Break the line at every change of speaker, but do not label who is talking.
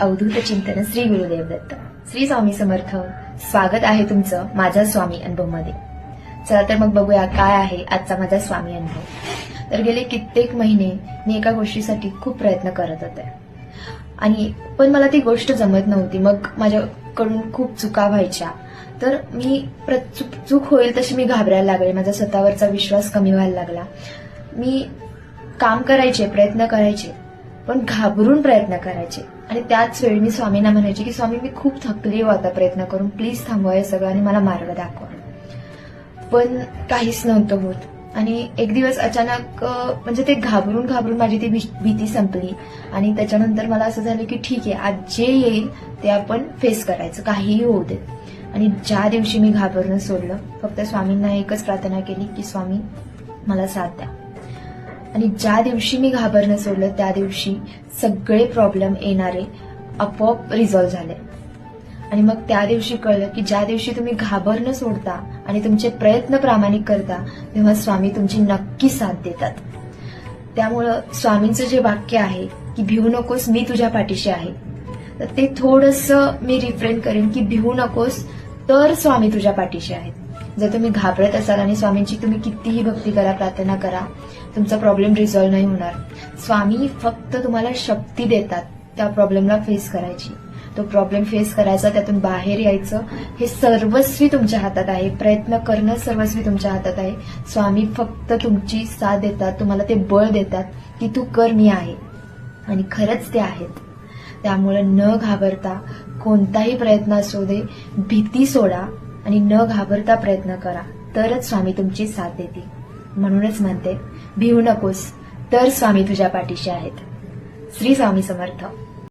अवधूत चिंतन श्री गुरुदेव दत्त. श्री स्वामी समर्थ. स्वागत आहे तुमचं माझा स्वामी अनुभव मध्ये. चला तर मग बघूया काय आहे आजचा माझा स्वामी अनुभव. तर गेले कित्येक महिने मी एका गोष्टीसाठी खूप प्रयत्न करत होते आणि पण मला ती गोष्ट जमत नव्हती. मग माझ्याकडून खूप चुका व्हायच्या. तर मी चूक होईल तशी मी घाबरायला लागले. माझा स्वतःवरचा विश्वास कमी व्हायला लागला. मी काम करायचे, प्रयत्न करायचे, पण घाबरून प्रयत्न करायचे. आणि त्याच वेळी मी स्वामींना म्हणायचे की स्वामी मी खूप थकली हो आता प्रयत्न करून, प्लीज थांबवा हे सगळं आणि मला मार्ग दाखवा. पण काहीच नव्हतं होत. आणि एक दिवस अचानक म्हणजे ते घाबरून माझी ती भीती संपली. आणि त्याच्यानंतर मला असं झालं की ठीक आहे, आज जे येईल ते आपण फेस करायचं, काहीही होऊ दे. आणि ज्या दिवशी मी घाबरणं सोडलं, फक्त स्वामींना एकच प्रार्थना केली की स्वामी मला साथ द्या. आणि ज्या दिवशी मी घाबरणं सोडलं त्या दिवशी सगळे प्रॉब्लेम येणारे आपोआप रिझॉल्व्ह झाले. आणि मग त्या दिवशी कळलं की ज्या दिवशी तुम्ही घाबरणं सोडता आणि तुमचे प्रयत्न प्रामाणिक करता तेव्हा स्वामी तुमची नक्की साथ देतात. त्यामुळं स्वामींचं जे वाक्य आहे की भिवू नकोस, मी तुझ्या पाठीशी आहे, तर ते थोडंसं मी रिफ्रेन करेन की भिवू नकोस तर स्वामी तुझ्या पाठीशी आहेत. जर तुम्ही घाबरत असाल आणि स्वामींची तुम्ही कितीही भक्ती करा, प्रार्थना करा, तुमचा प्रॉब्लेम रिझॉल्व्ह नाही होणार. स्वामी फक्त तुम्हाला शक्ती देतात त्या प्रॉब्लेमला फेस करायची. तो प्रॉब्लेम फेस करायचा, त्यातून बाहेर यायचं, हे सर्वस्वी तुमच्या हातात आहे. प्रयत्न करणं सर्वस्वी तुमच्या हातात आहे. स्वामी फक्त तुमची साथ देतात, तुम्हाला ते बळ देतात की तू कर, मी आहे. आणि खरंच ते आहेत. त्यामुळे न घाबरता कोणताही प्रयत्न असू दे, भीती सोडा आणि न घाबरता प्रयत्न करा, तरच स्वामी तुमची साथ देतील. म्हणूनच म्हणते, भिवू नकोस तर स्वामी तुझ्या पाठीशी आहेत. श्री स्वामी समर्थ.